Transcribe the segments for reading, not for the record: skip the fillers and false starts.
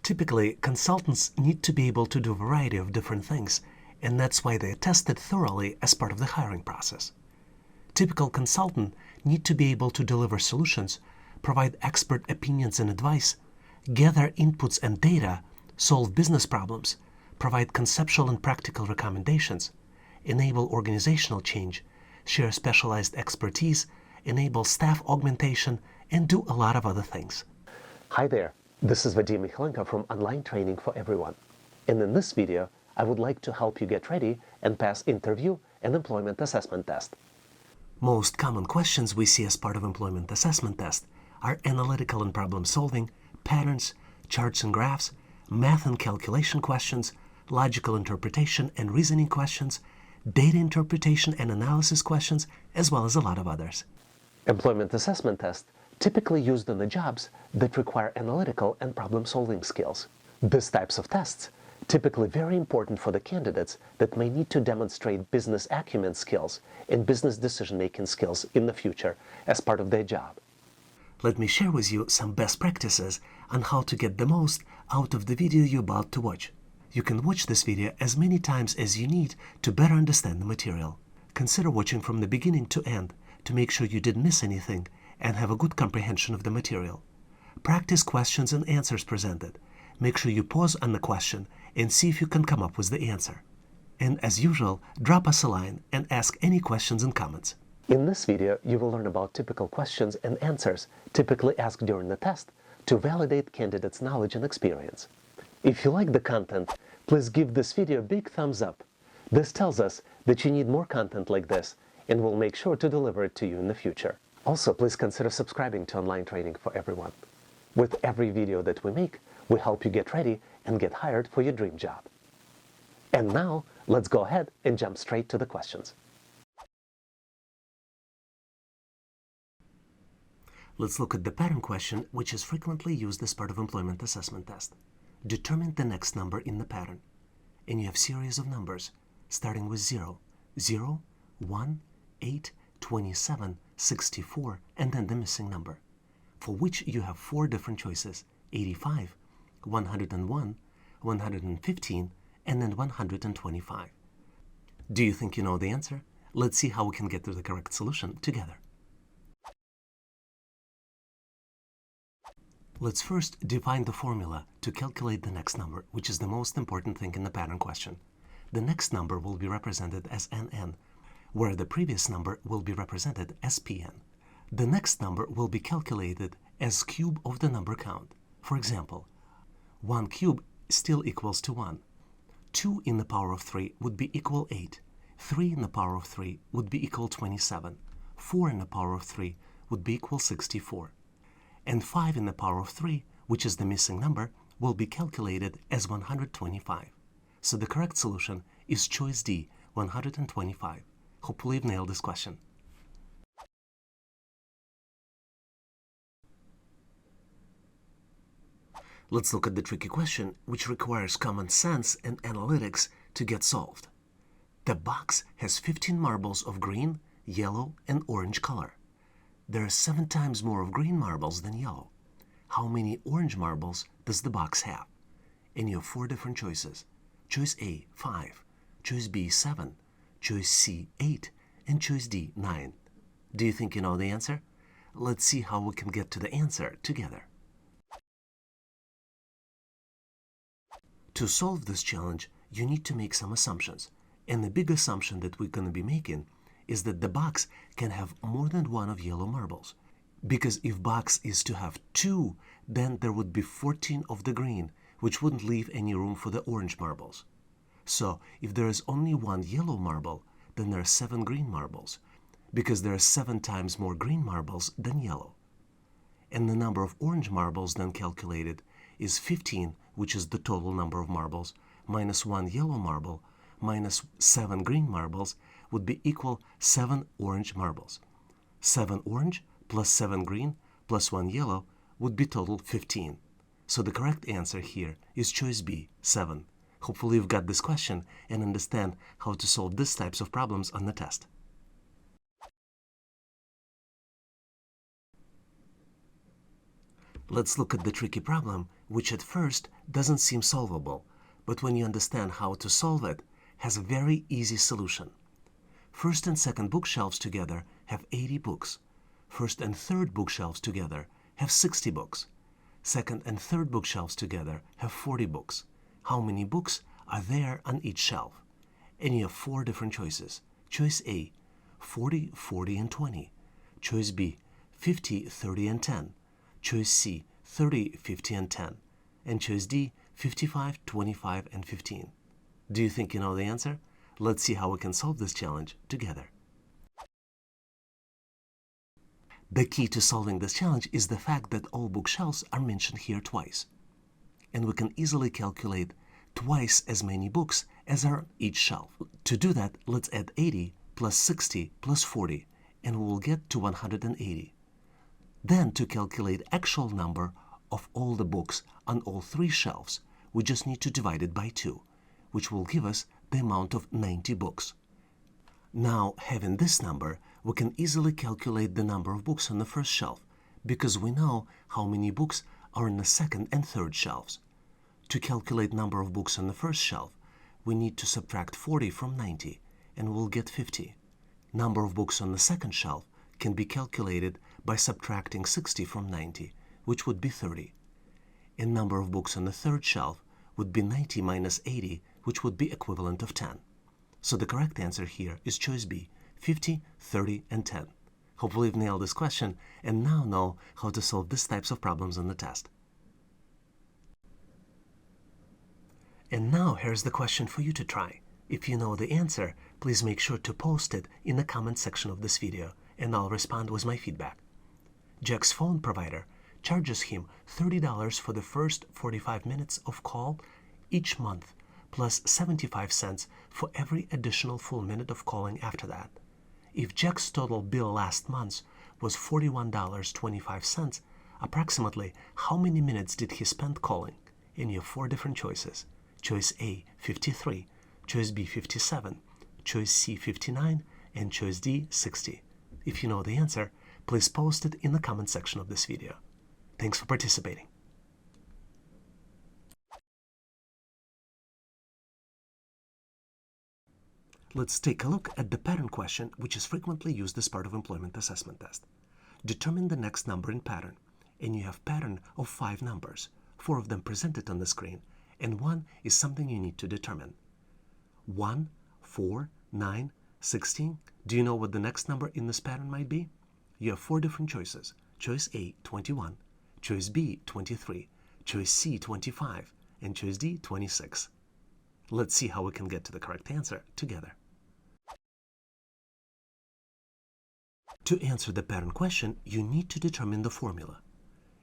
Typically, consultants need to be able to do a variety of different things, and that's why they are tested thoroughly as part of the hiring process. Typical consultant need to be able to deliver solutions, provide expert opinions and advice, gather inputs and data, solve business problems, provide conceptual and practical recommendations, enable organizational change, share specialized expertise, enable staff augmentation, and do a lot of other things. Hi there, this is Vadim Mikhailenko from Online Training for Everyone. And in this video, I would like to help you get ready and pass interview and employment assessment test. Most common questions we see as part of employment assessment test are analytical and problem solving, patterns, charts and graphs, math and calculation questions, logical interpretation and reasoning questions, data interpretation and analysis questions, as well as a lot of others. Employment assessment test typically used in the jobs that require analytical and problem-solving skills. These types of tests typically very important for the candidates that may need to demonstrate business acumen skills and business decision-making skills in the future as part of their job. Let me share with you some best practices on how to get the most out of the video you're about to watch. You can watch this video as many times as you need to better understand the material. Consider watching from the beginning to end to make sure you didn't miss anything and have a good comprehension of the material. Practice questions and answers presented. Make sure you pause on the question and see if you can come up with the answer. And as usual, drop us a line and ask any questions and comments. In this video, you will learn about typical questions and answers typically asked during the test to validate candidates' knowledge and experience. If you like the content, please give this video a big thumbs up. This tells us that you need more content like this, and we'll make sure to deliver it to you in the future. Also, please consider subscribing to Online Training for Everyone. With every video that we make, we help you get ready and get hired for your dream job. And now, let's go ahead and jump straight to the questions. Let's look at the pattern question, which is frequently used as part of employment assessment test. Determine the next number in the pattern. And you have series of numbers, starting with 0, 0, 1, 8, 27, 64, and then the missing number, for which you have 4 different choices: 85, 101, 115, and then 125. Do you think you know the answer? Let's see how we can get to the correct solution together. Let's first define the formula to calculate the next number, which is the most important thing in the pattern question. The next number will be represented as NN, where the previous number will be represented as PN. The next number will be calculated as cube of the number count. For example, 1 cube still equals to 1. 2 in the power of 3 would be equal 8. 3 in the power of 3 would be equal 27. 4 in the power of 3 would be equal 64. And 5 in the power of 3, which is the missing number, will be calculated as 125. So the correct solution is choice D, 125. Hopefully you've nailed this question. Let's look at the tricky question, which requires common sense and analytics to get solved. The box has 15 marbles of green, yellow, and orange color. There are 7 times more of green marbles than yellow. How many orange marbles does the box have? And you have 4 different choices. Choice A, 5. Choice B, 7. Choice C, 8. And choice D, 9. Do you think you know the answer? Let's see how we can get to the answer together. To solve this challenge, you need to make some assumptions. And the big assumption that we're going to be making is that the box can have more than 1 of yellow marbles. Because if box is to have 2, then there would be 14 of the green, which wouldn't leave any room for the orange marbles. So if there is only 1 yellow marble, then there are 7 green marbles, because there are 7 times more green marbles than yellow. And the number of orange marbles then calculated is 15, which is the total number of marbles, minus 1 yellow marble, minus 7 green marbles, would be equal 7 orange marbles. 7 orange plus 7 green plus 1 yellow would be total 15. So the correct answer here is choice B, 7. Hopefully you've got this question and understand how to solve these types of problems on the test. Let's look at the tricky problem, which at first doesn't seem solvable, but when you understand how to solve it, has a very easy solution. First and second bookshelves together have 80 books. First and third bookshelves together have 60 books. Second and third bookshelves together have 40 books. How many books are there on each shelf? And you have 4 different choices. Choice A, 40, 40, and 20. Choice B, 50, 30, and 10. Choice C, 30, 50, and 10. And choice D, 55, 25, and 15. Do you think you know the answer? Let's see how we can solve this challenge together. The key to solving this challenge is the fact that all bookshelves are mentioned here twice. And we can easily calculate twice as many books as are on each shelf. To do that, let's add 80 plus 60 plus 40, and we will get to 180. Then, to calculate actual number of all the books on all 3 shelves, we just need to divide it by 2, which will give us the amount of 90 books. Now, having this number, we can easily calculate the number of books on the first shelf, because we know how many books are in the second and third shelves. To calculate number of books on the first shelf, we need to subtract 40 from 90, and we'll get 50. Number of books on the second shelf can be calculated by subtracting 60 from 90, which would be 30. And number of books on the third shelf would be 90 minus 80, which would be equivalent of 10. So the correct answer here is choice B, 50, 30, and 10. Hopefully you've nailed this question and now know how to solve these types of problems on the test. And now here's the question for you to try. If you know the answer, please make sure to post it in the comment section of this video, and I'll respond with my feedback. Jack's phone provider charges him $30 for the first 45 minutes of call each month, plus 75 cents for every additional full minute of calling after that. If Jack's total bill last month was $41.25, approximately how many minutes did he spend calling? And you have 4 different choices. Choice A, 53, choice B, 57, choice C, 59, and choice D, 60. If you know the answer, please post it in the comment section of this video. Thanks for participating. Let's take a look at the pattern question, which is frequently used as part of employment assessment test. Determine the next number in pattern, and you have pattern of 5 numbers, 4 of them presented on the screen, and 1 is something you need to determine. 1, 4, 9, 16. Do you know what the next number in this pattern might be? You have 4 different choices. Choice A, 21, choice B, 23, choice C, 25, and choice D, 26. Let's see how we can get to the correct answer together. To answer the pattern question, you need to determine the formula.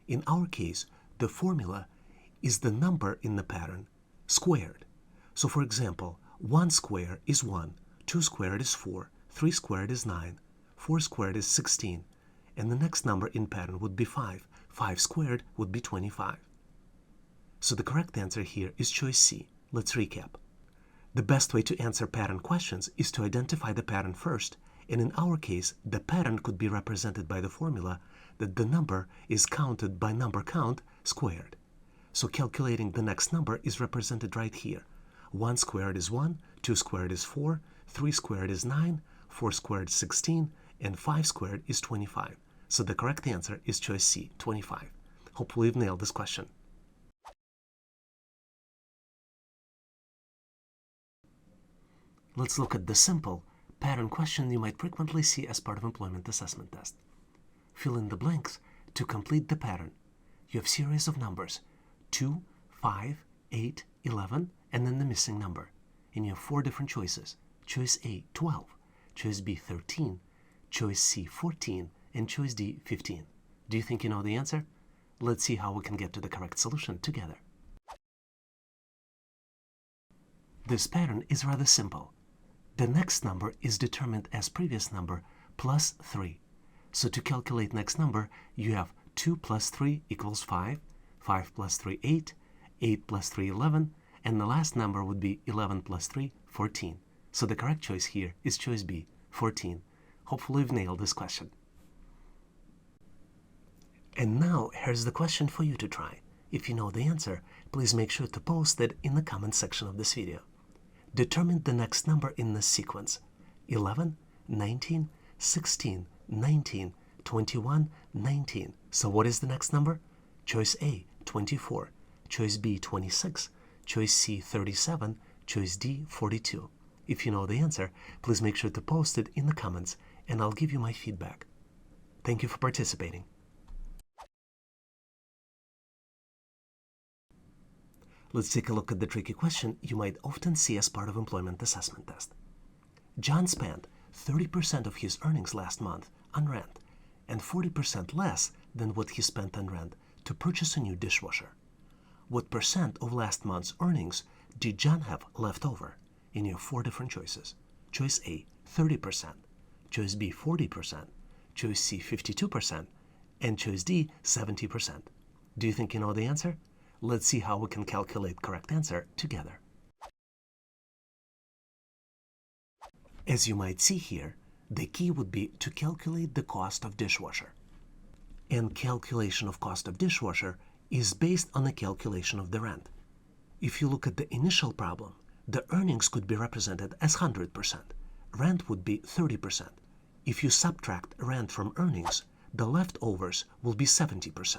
In our case, the formula is the number in the pattern squared. So for example, 1 squared is 1, 2 squared is 4, 3 squared is 9, 4 squared is 16, and the next number in pattern would be 5. 5 squared would be 25. So the correct answer here is choice C. Let's recap. The best way to answer pattern questions is to identify the pattern first, and in our case, the pattern could be represented by the formula that the number is counted by number count squared. So calculating the next number is represented right here. 1 squared is 1, 2 squared is 4, 3 squared is 9, 4 squared is 16, and 5 squared is 25. So the correct answer is choice C, 25. Hopefully you've nailed this question. Let's look at the simple pattern question you might frequently see as part of employment assessment test. Fill in the blanks to complete the pattern. You have series of numbers 2, 5, 8, 11, and then the missing number. And you have 4 different choices. Choice A, 12, choice B, 13, choice C, 14, and choice D, 15. Do you think you know the answer? Let's see how we can get to the correct solution together. This pattern is rather simple. The next number is determined as previous number plus 3. So to calculate next number, you have 2 plus 3 equals 5, 5 plus 3, 8, 8 plus 3, 11, and the last number would be 11 plus 3, 14. So the correct choice here is choice B, 14. Hopefully you've nailed this question. And now here's the question for you to try. If you know the answer, please make sure to post it in the comment section of this video. Determine the next number in this sequence: 11, 19, 16, 19, 21, 19. So what is the next number? Choice A, 24. Choice B, 26. Choice C, 37. Choice D, 42. If you know the answer, please make sure to post it in the comments and I'll give you my feedback. Thank you for participating. Let's take a look at the tricky question you might often see as part of employment assessment test. John spent 30% of his earnings last month on rent and 40% less than what he spent on rent to purchase a new dishwasher. What percent of last month's earnings did John have left over? In your 4 different choices. Choice A, 30%. Choice B, 40%. Choice C, 52%. And choice D, 70%. Do you think you know the answer? Let's see how we can calculate correct answer together. As you might see here, the key would be to calculate the cost of dishwasher. And calculation of cost of dishwasher is based on the calculation of the rent. If you look at the initial problem, the earnings could be represented as 100%. Rent would be 30%. If you subtract rent from earnings, the leftovers will be 70%.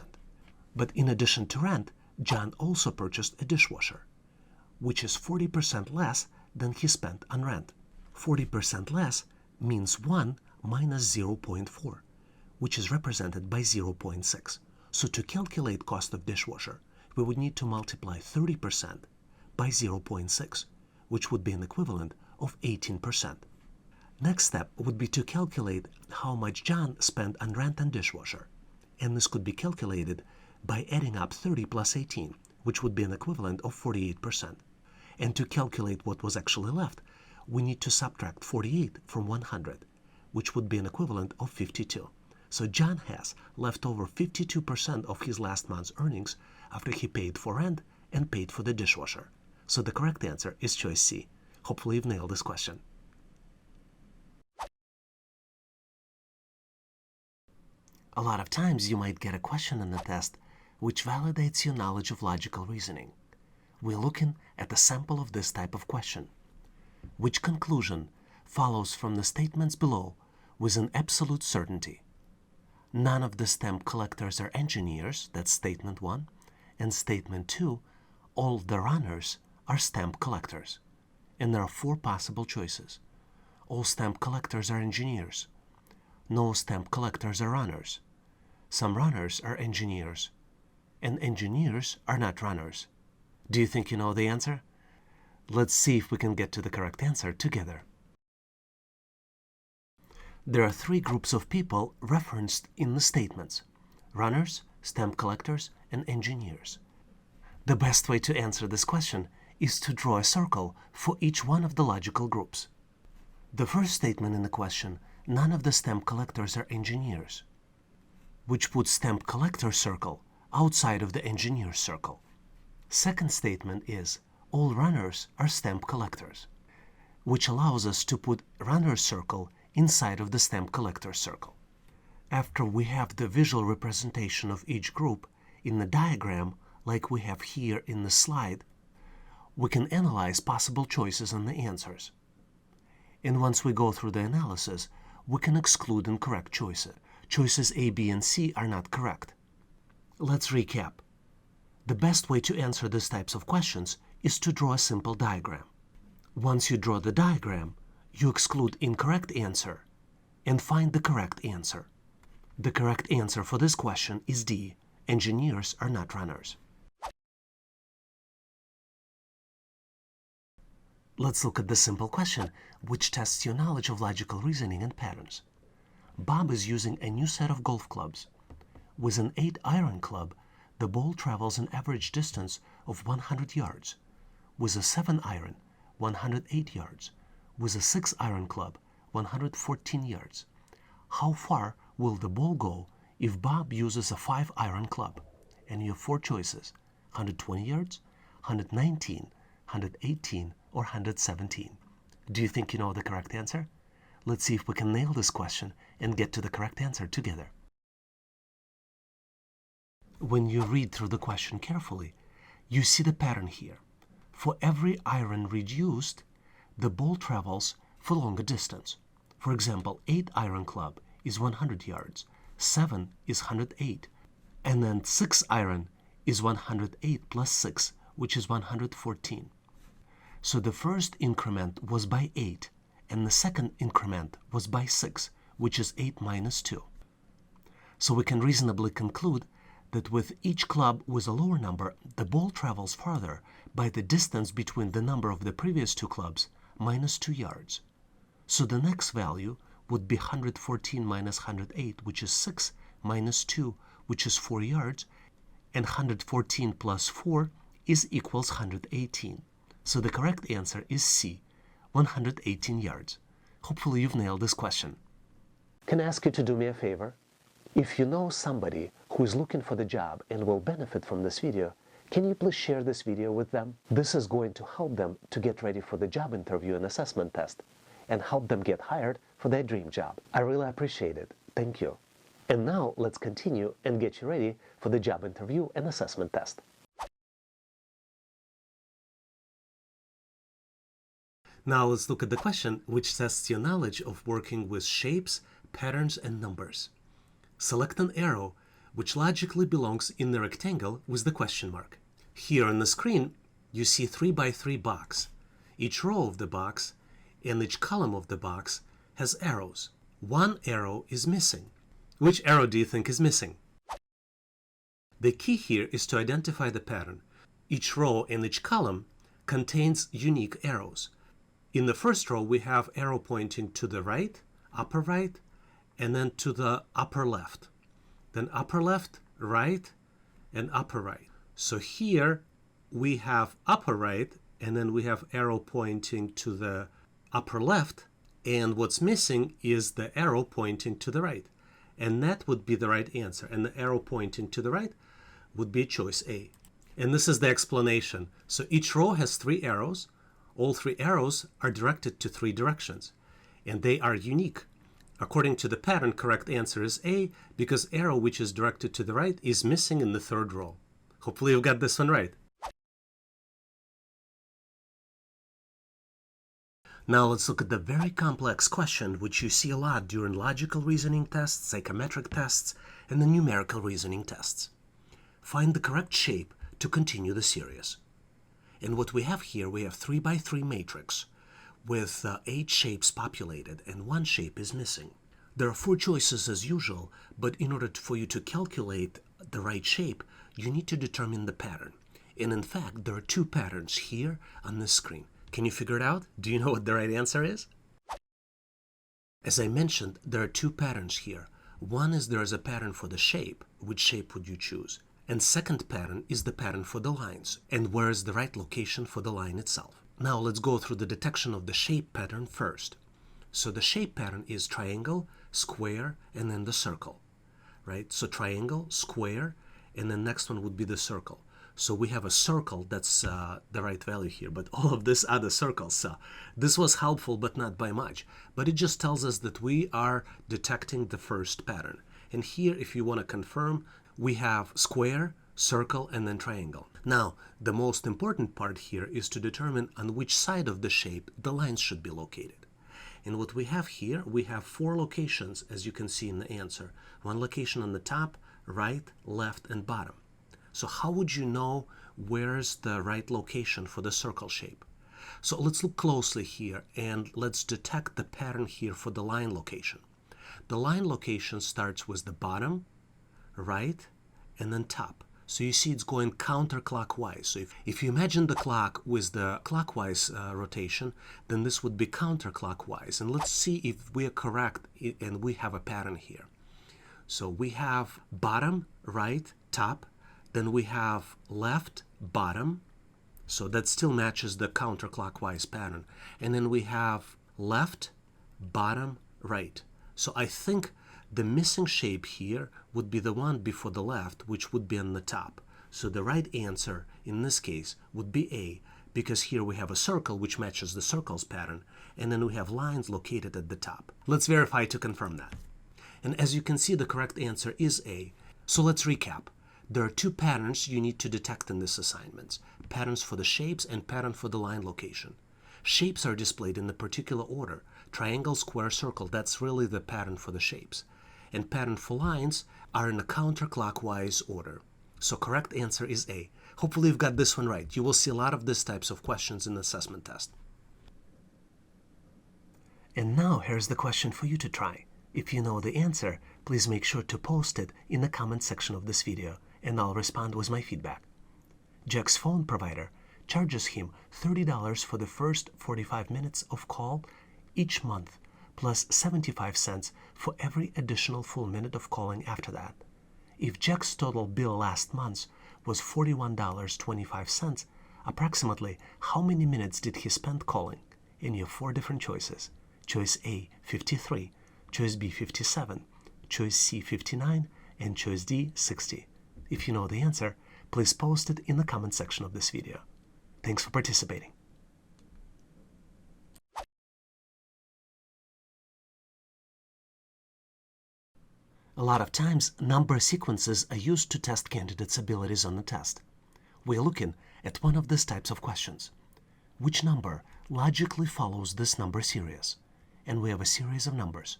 But in addition to rent, John also purchased a dishwasher, which is 40% less than he spent on rent. 40% less means 1 minus 0.4, which is represented by 0.6. So to calculate cost of dishwasher, we would need to multiply 30% by 0.6, which would be an equivalent of 18%. Next step would be to calculate how much John spent on rent and dishwasher. And this could be calculated by adding up 30 plus 18, which would be an equivalent of 48%. And to calculate what was actually left, we need to subtract 48 from 100, which would be an equivalent of 52. So John has left over 52% of his last month's earnings after he paid for rent and paid for the dishwasher. So the correct answer is choice C. Hopefully you've nailed this question. A lot of times you might get a question in the test which validates your knowledge of logical reasoning. We're looking at a sample of this type of question. Which conclusion follows from the statements below with an absolute certainty? None of the stamp collectors are engineers, that's statement 1, and statement 2, all the runners are stamp collectors. And there are 4 possible choices. All stamp collectors are engineers. No stamp collectors are runners. Some runners are engineers. And engineers are not runners. Do you think you know the answer? Let's see if we can get to the correct answer together. There are 3 groups of people referenced in the statements: runners, stamp collectors, and engineers. The best way to answer this question is to draw a circle for each one of the logical groups. The first statement in the question, none of the stamp collectors are engineers, which puts stamp collector circle outside of the engineer circle. Second statement is, all runners are stamp collectors, which allows us to put runner's circle inside of the stamp collector circle. After we have the visual representation of each group in the diagram, like we have here in the slide, we can analyze possible choices and the answers. And once we go through the analysis, we can exclude incorrect choices. Choices A, B, and C are not correct. Let's recap. The best way to answer these types of questions is to draw a simple diagram. Once you draw the diagram, you exclude incorrect answer and find the correct answer. The correct answer for this question is D. Engineers are not runners. Let's look at the simple question, which tests your knowledge of logical reasoning and patterns. Bob is using a new set of golf clubs. With an 8-iron club, the ball travels an average distance of 100 yards. With a 7-iron, 108 yards. With a 6-iron club, 114 yards. How far will the ball go if Bob uses a 5-iron club? And you have 4 choices: 120 yards, 119, 118, or 117. Do you think you know the correct answer? Let's see if we can nail this question and get to the correct answer together. When you read through the question carefully, you see the pattern here. For every iron reduced, the ball travels for longer distance. For example, 8 iron club is 100 yards, 7 is 108, and then 6 iron is 108 plus 6, which is 114. So the first increment was by 8, and the second increment was by 6, which is 8 minus 2. So we can reasonably conclude that with each club with a lower number, the ball travels farther by the distance between the number of the previous 2 clubs minus 2 yards. So the next value would be 114 minus 108, which is 6, minus 2, which is 4 yards, and 114 plus 4 is equals 118. So the correct answer is C, 118 yards. Hopefully you've nailed this question. Can I ask you to do me a favor? If you know somebody who is looking for the job and will benefit from this video, can you please share this video with them? This is going to help them to get ready for the job interview and assessment test and help them get hired for their dream job. I really appreciate it. Thank you. And now let's continue and get you ready for the job interview and assessment test. Now let's look at the question which tests your knowledge of working with shapes, patterns, and numbers. Select an arrow which logically belongs in the rectangle with the question mark. Here on the screen, you see 3 by 3 box. Each row of the box and each column of the box has arrows. One arrow is missing. Which arrow do you think is missing? The key here is to identify the pattern. Each row and each column contains unique arrows. In the first row, we have arrow pointing to the right, upper right, and then to the upper left. Then upper left, right, and upper right. So here we have upper right, and then we have arrow pointing to the upper left, and what's missing is the arrow pointing to the right. And that would be the right answer. And the arrow pointing to the right would be choice A. And this is the explanation. So each row has 3 arrows. All 3 arrows are directed to 3 directions, and they are unique. According to the pattern, correct answer is A, because arrow which is directed to the right is missing in the 3rd row. Hopefully you've got this one right. Now let's look at the very complex question which you see a lot during logical reasoning tests, psychometric tests, and the numerical reasoning tests. Find the correct shape to continue the series. And what we have here, we have 3 by 3 matrix with 8 shapes populated, and 1 shape is missing. There are 4 choices as usual, but in order for you to calculate the right shape, you need to determine the pattern. And in fact, there are 2 patterns here on this screen. Can you figure it out? Do you know what the right answer is? As I mentioned, there are 2 patterns here. One is there is a pattern for the shape. Which shape would you choose? And second pattern is the pattern for the lines. And where is the right location for the line itself? Now let's go through the detection of the shape pattern first. So the shape pattern is triangle, square, and then the circle, right? So triangle, square, and then next one would be the circle. So we have a circle, that's the right value here, but all of this are the circles. So this was helpful, but not by much. But it just tells us that we are detecting the first pattern. And here, if you want to confirm, we have square, circle, and then triangle. Now, the most important part here is to determine on which side of the shape the lines should be located. And what we have here, we have 4 locations, as you can see in the answer. 1 location on the top, right, left, and bottom. So how would you know where's the right location for the circle shape? So let's look closely here and let's detect the pattern here for the line location. The line location starts with the bottom, right, and then top. So you see it's going counterclockwise. So if you imagine the clock with the clockwise rotation, then this would be counterclockwise. And let's see if we are correct and we have a pattern here. So we have bottom, right, top. Then we have left, bottom, so that still matches the counterclockwise pattern. And then we have left, bottom, right. So I think the missing shape here would be the one before the left, which would be on the top. So the right answer in this case would be A, because here we have a circle which matches the circle's pattern, and then we have lines located at the top. Let's verify to confirm that. And as you can see, the correct answer is A. So let's recap. There are two patterns you need to detect in this assignment: patterns for the shapes and pattern for the line location. Shapes are displayed in the particular order: triangle, square, circle. That's really the pattern for the shapes. And pattern for lines are in a counterclockwise order. So correct answer is A. Hopefully you've got this one right. You will see a lot of these types of questions in the assessment test. And now here's the question for you to try. If you know the answer, please make sure to post it in the comment section of this video, and I'll respond with my feedback. Jack's phone provider charges him $30 for the first 45 minutes of call each month, plus 75 cents for every additional full minute of calling after that. If Jack's total bill last month was $41.25, approximately how many minutes did he spend calling? And you have 4 different choices. Choice A, 53, choice B, 57, choice C, 59, and choice D, 60. If you know the answer, please post it in the comment section of this video. Thanks for participating. A lot of times, number sequences are used to test candidates' abilities on the test. We're looking at one of these types of questions. Which number logically follows this number series? And we have a series of numbers: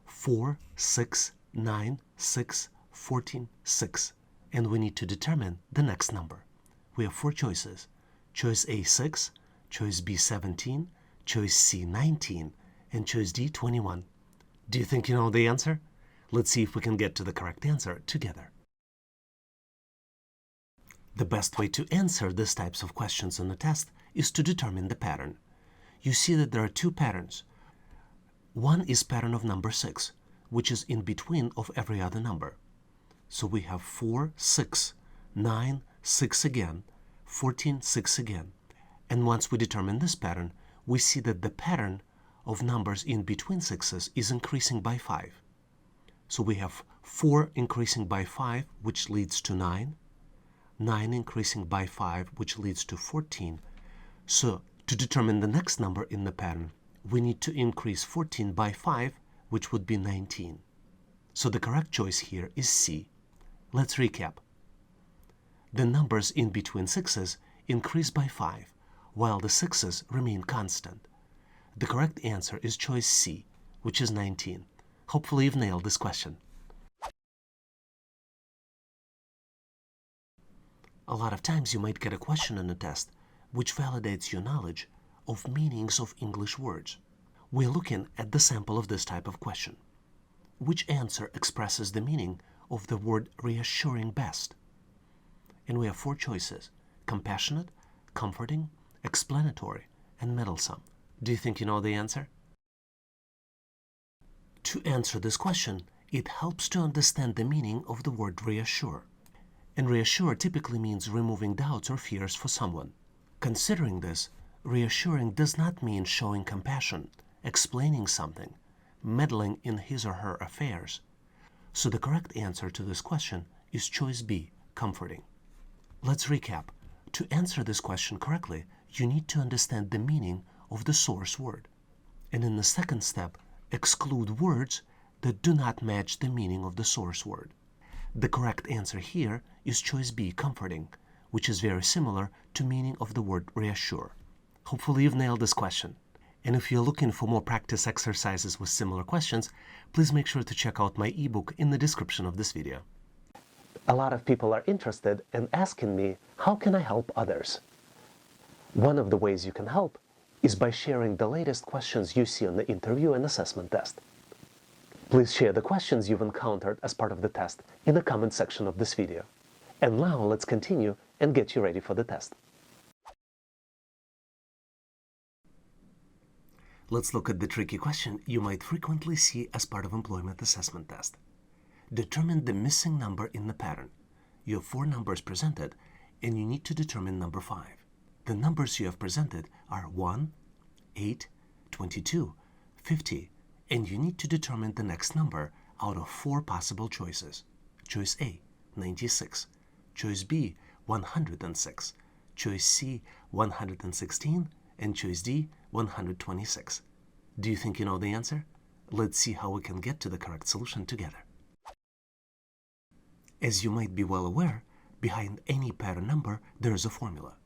4, 6, 9, 6, 14, 6. And we need to determine the next number. We have 4 choices: choice A, 6, choice B, 17, choice C, 19, and choice D, 21. Do you think you know the answer? Let's see if we can get to the correct answer together. The best way to answer these types of questions on the test is to determine the pattern. You see that there are 2 patterns. One is pattern of number 6, which is in between of every other number. So we have 4, 6, 9, 6 again, 14, 6 again. And once we determine this pattern, we see that the pattern of numbers in between 6s is increasing by 5. So we have 4 increasing by 5, which leads to 9, 9 increasing by 5, which leads to 14. So to determine the next number in the pattern, we need to increase 14 by 5, which would be 19. So the correct choice here is C. Let's recap. The numbers in between 6s increase by 5, while the 6s remain constant. The correct answer is choice C, which is 19. Hopefully you've nailed this question. A lot of times you might get a question on a test which validates your knowledge of meanings of English words. We're looking at the sample of this type of question. Which answer expresses the meaning of the word reassuring best? And we have 4 choices: compassionate, comforting, explanatory, and meddlesome. Do you think you know the answer? To answer this question, it helps to understand the meaning of the word reassure. And reassure typically means removing doubts or fears for someone. Considering this, reassuring does not mean showing compassion, explaining something, meddling in his or her affairs. So the correct answer to this question is choice B, comforting. Let's recap. To answer this question correctly, you need to understand the meaning of the source word. And in the second step, exclude words that do not match the meaning of the source word. The correct answer here is choice B, comforting, which is very similar to meaning of the word reassure. Hopefully you've nailed this question. And if you're looking for more practice exercises with similar questions, please make sure to check out my ebook in the description of this video. A lot of people are interested in asking me, how can I help others? One of the ways you can help is by sharing the latest questions you see on the interview and assessment test. Please share the questions you've encountered as part of the test in the comment section of this video. And now let's continue and get you ready for the test. Let's look at the tricky question you might frequently see as part of employment assessment test. Determine the missing number in the pattern. You have 4 numbers presented, and you need to determine number 5. The numbers you have presented are 1, 8, 22, 50, and you need to determine the next number out of 4 possible choices. Choice A, 96. Choice B, 106. Choice C, 116. And choice D, 126. Do you think you know the answer? Let's see how we can get to the correct solution together. As you might be well aware, behind any pattern number there is a formula.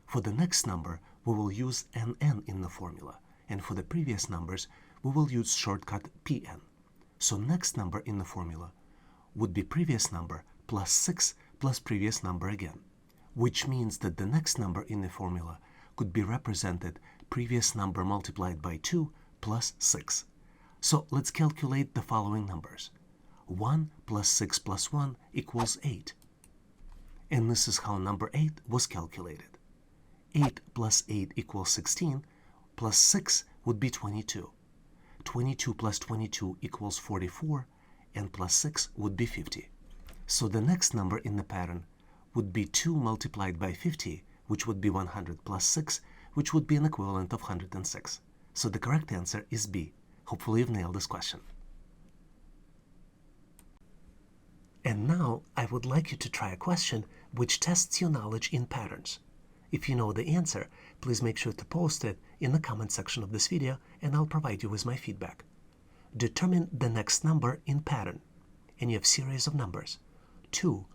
For the next number, we will use NN in the formula, and for the previous numbers, we will use shortcut PN. So next number in the formula would be previous number plus 6 plus previous number again, which means that the next number in the formula could be represented previous number multiplied by 2 plus 6. So let's calculate the following numbers. 1 plus 6 plus 1 equals 8. And this is how number 8 was calculated. 8 plus 8 equals 16, plus 6 would be 22. 22 plus 22 equals 44, and plus 6 would be 50. So the next number in the pattern would be 2 multiplied by 50, which would be 100 plus 6, which would be an equivalent of 106. So the correct answer is B. Hopefully you've nailed this question. And now I would like you to try a question which tests your knowledge in patterns. If you know the answer, please make sure to post it in the comment section of this video and I'll provide you with my feedback. Determine the next number in pattern. And you have series of numbers 2,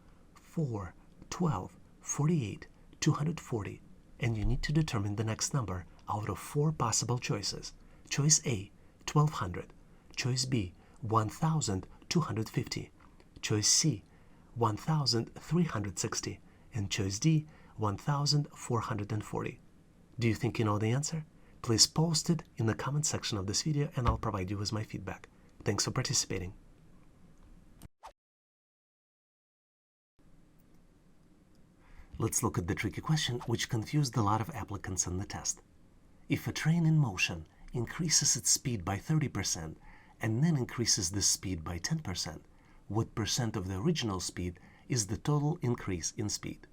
4, 12, 48, 240, and you need to determine the next number out of 4 possible choices. Choice A, 1200. Choice B, 1250. Choice C, 1360. And choice D, 1440. Do you think you know the answer? Please post it in the comment section of this video and I'll provide you with my feedback. Thanks for participating. Let's look at the tricky question which confused a lot of applicants on the test. If a train in motion increases its speed by 30% and then increases the speed by 10%, what percent of the original speed is the total increase in speed?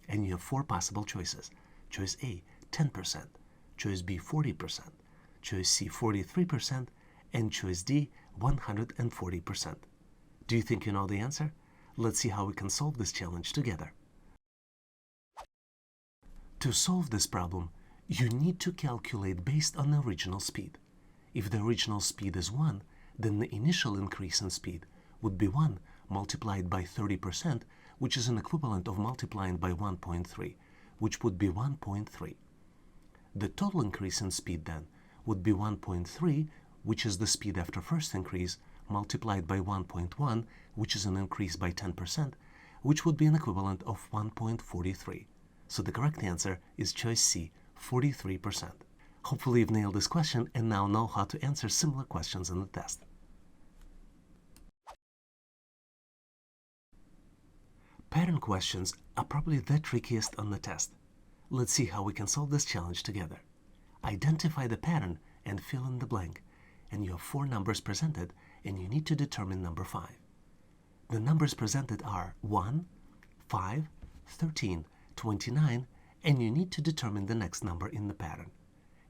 And you have 4 possible choices. Choice A, 10%. Choice B, 40%. Choice C, 43%. And choice D, 140%. Do you think you know the answer? Let's see how we can solve this challenge together. To solve this problem, you need to calculate based on the original speed. If the original speed is 1, then the initial increase in speed would be 1 multiplied by 30%, which is an equivalent of multiplying by 1.3, which would be 1.3. The total increase in speed then would be 1.3, which is the speed after first increase, multiplied by 1.1, which is an increase by 10%, which would be an equivalent of 1.43. So the correct answer is choice C, 43%. Hopefully you've nailed this question and now know how to answer similar questions in the test. Pattern questions are probably the trickiest on the test. Let's see how we can solve this challenge together. Identify the pattern and fill in the blank. And you have 4 numbers presented and you need to determine number 5. The numbers presented are 1, 5, 13, 29, and you need to determine the next number in the pattern.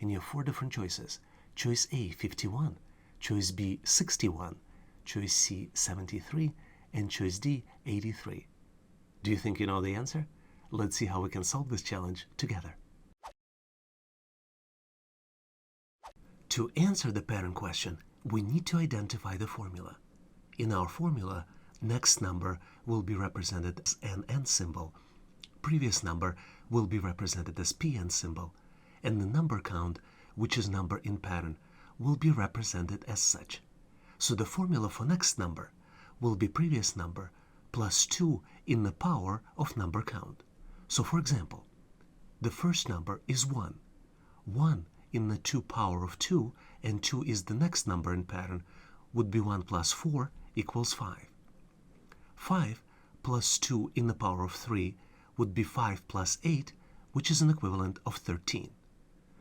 And you have 4 different choices. Choice A, 51. Choice B, 61. Choice C, 73. And choice D, 83. Do you think you know the answer? Let's see how we can solve this challenge together. To answer the pattern question, we need to identify the formula. In our formula, next number will be represented as an N symbol, previous number will be represented as PN symbol, and the number count, which is number in pattern, will be represented as such. So the formula for next number will be previous number plus 2 in the power of number count. So for example, the first number is 1. 1 in the 2 power of 2, and 2 is the next number in pattern, would be 1 plus 4 equals 5. 5 plus 2 in the power of 3 would be 5 plus 8, which is an equivalent of 13.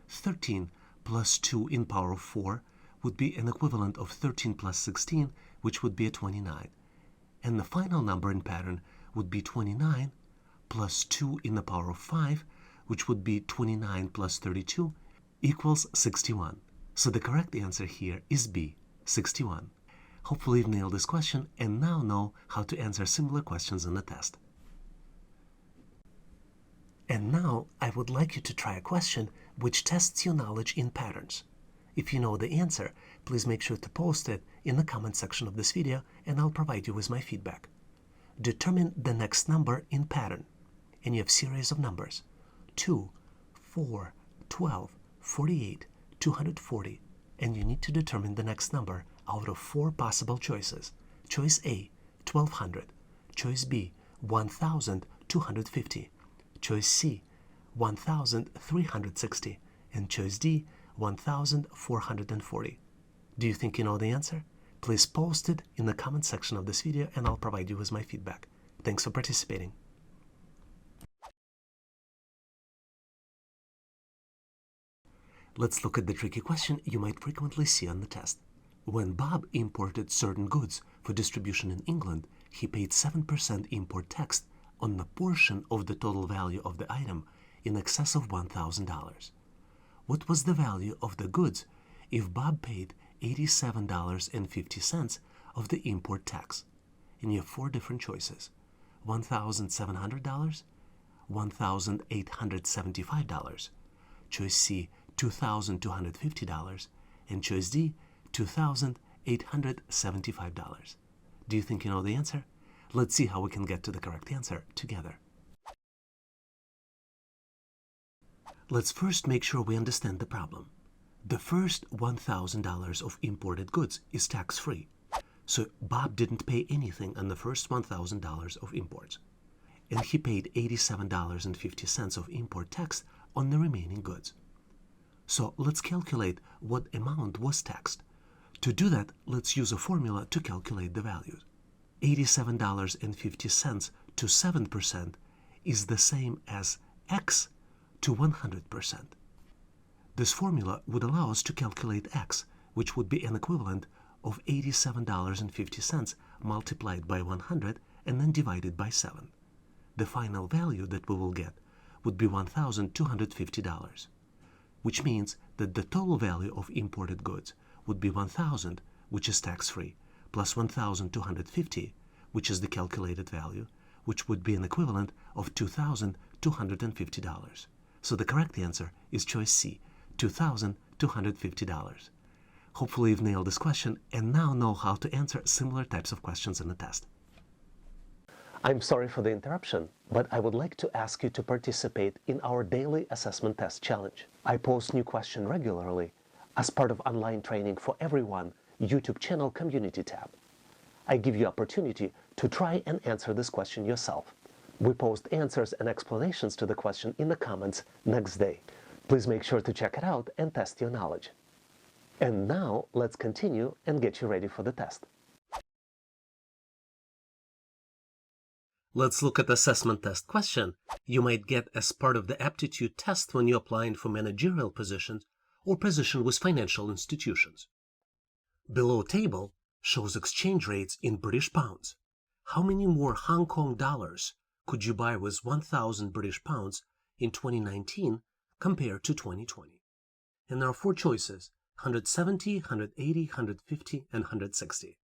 13 plus 2 in power of 4 would be an equivalent of 13 plus 16, which would be a 29. And the final number in pattern would be 29 plus 2 in the power of 5, which would be 29 plus 32, equals 61. So the correct answer here is B, 61. Hopefully you've nailed this question and now know how to answer similar questions in the test. And now I would like you to try a question which tests your knowledge in patterns. If you know the answer, please make sure to post it in the comment section of this video and I'll provide you with my feedback. Determine the next number in pattern. And you have series of numbers: 2, 4, 12, 48, 240. And you need to determine the next number out of 4 possible choices. Choice A, 1200. Choice B, 1250. Choice C, 1360. And choice D, 1440. Do you think you know the answer? Please post it in the comment section of this video and I'll provide you with my feedback. Thanks for participating. Let's look at the tricky question you might frequently see on the test. When Bob imported certain goods for distribution in England, he paid 7% import tax on the portion of the total value of the item in excess of $1,000. What was the value of the goods if Bob paid $87.50 of the import tax? And you have 4 different choices: $1,700, $1,875, choice C, $2,250, and choice D, $2,875. Do you think you know the answer? Let's see how we can get to the correct answer together. Let's first make sure we understand the problem. The first $1,000 of imported goods is tax-free, so Bob didn't pay anything on the first $1,000 of imports, and he paid $87.50 of import tax on the remaining goods. So let's calculate what amount was taxed. To do that, let's use a formula to calculate the values. $87.50 to 7% is the same as X to 100%. This formula would allow us to calculate X, which would be an equivalent of $87.50 multiplied by 100 and then divided by 7. The final value that we will get would be $1,250, which means that the total value of imported goods would be $1,000, which is tax-free, plus $1,250, which is the calculated value, which would be an equivalent of $2,250. So the correct answer is choice C, $2,250. Hopefully you've nailed this question and now know how to answer similar types of questions in the test. I'm sorry for the interruption, but I would like to ask you to participate in our daily assessment test challenge. I post new questions regularly as part of online training for everyone YouTube channel community tab. I give you opportunity to try and answer this question yourself. We post answers and explanations to the question in the comments next day. Please make sure to check it out and test your knowledge. And now let's continue and get you ready for the test. Let's look at the assessment test question you might get as part of the aptitude test when you're applying for managerial positions or position with financial institutions. Below table shows exchange rates in British pounds. How many more Hong Kong dollars could you buy with 1,000 British pounds in 2019 compared to 2020? And there are 4 choices: 170, 180, 150, and 160.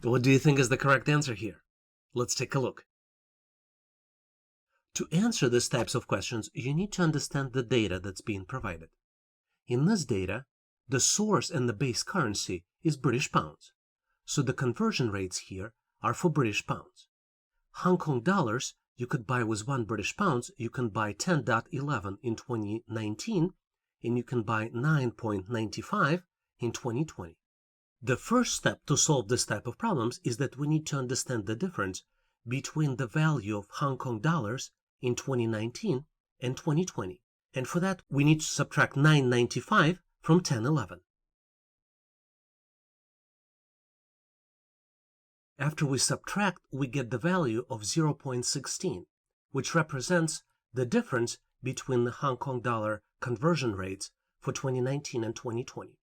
What do you think is the correct answer here? Let's take a look. To answer these types of questions, you need to understand the data that's being provided. In this data, the source and the base currency is British pounds, so the conversion rates here are for British pounds. Hong Kong dollars, you could buy with 1 British pounds, you can buy 10.11 in 2019, and you can buy 9.95 in 2020. The first step to solve this type of problems is that we need to understand the difference between the value of Hong Kong dollars in 2019 and 2020. And for that, we need to subtract 9.95 from 10.11. After we subtract, we get the value of 0.16, which represents the difference between the Hong Kong dollar conversion rates for 2019 and 2020.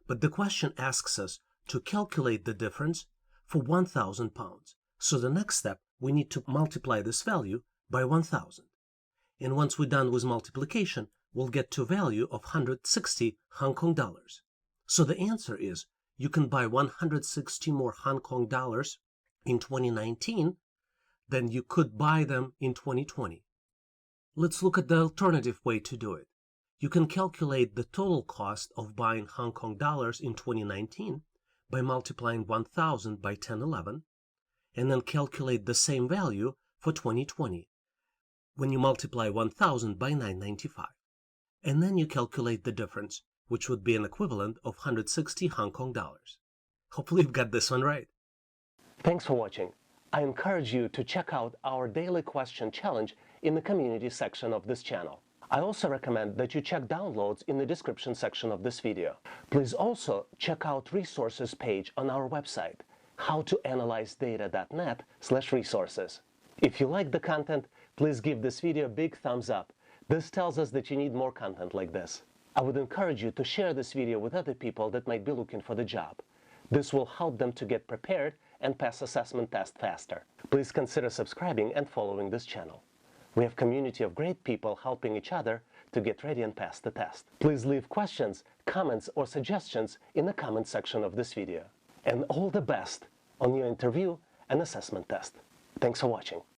But the question asks us to calculate the difference for 1,000 pounds. So the next step, we need to multiply this value by 1,000. And once we're done with multiplication, we'll get to a value of 160 Hong Kong dollars. So the answer is, you can buy 160 more Hong Kong dollars in 2019 than you could buy them in 2020. Let's look at the alternative way to do it. You can calculate the total cost of buying Hong Kong dollars in 2019 by multiplying 1,000 by 1011 and then calculate the same value for 2020 when you multiply 1,000 by 995. And then you calculate the difference, which would be an equivalent of 160 Hong Kong dollars. Hopefully you've got this one right. Thanks for watching. I encourage you to check out our daily question challenge in the community section of this channel. I also recommend that you check downloads in the description section of this video. Please also check out resources page on our website, howtoanalyzedata.net/resources. If you like the content, please give this video a big thumbs up. This tells us that you need more content like this. I would encourage you to share this video with other people that might be looking for the job. This will help them to get prepared and pass assessment test faster. Please consider subscribing and following this channel. We have a community of great people helping each other to get ready and pass the test. Please leave questions, comments, or suggestions in the comment section of this video. And all the best on your interview and assessment test. Thanks for watching.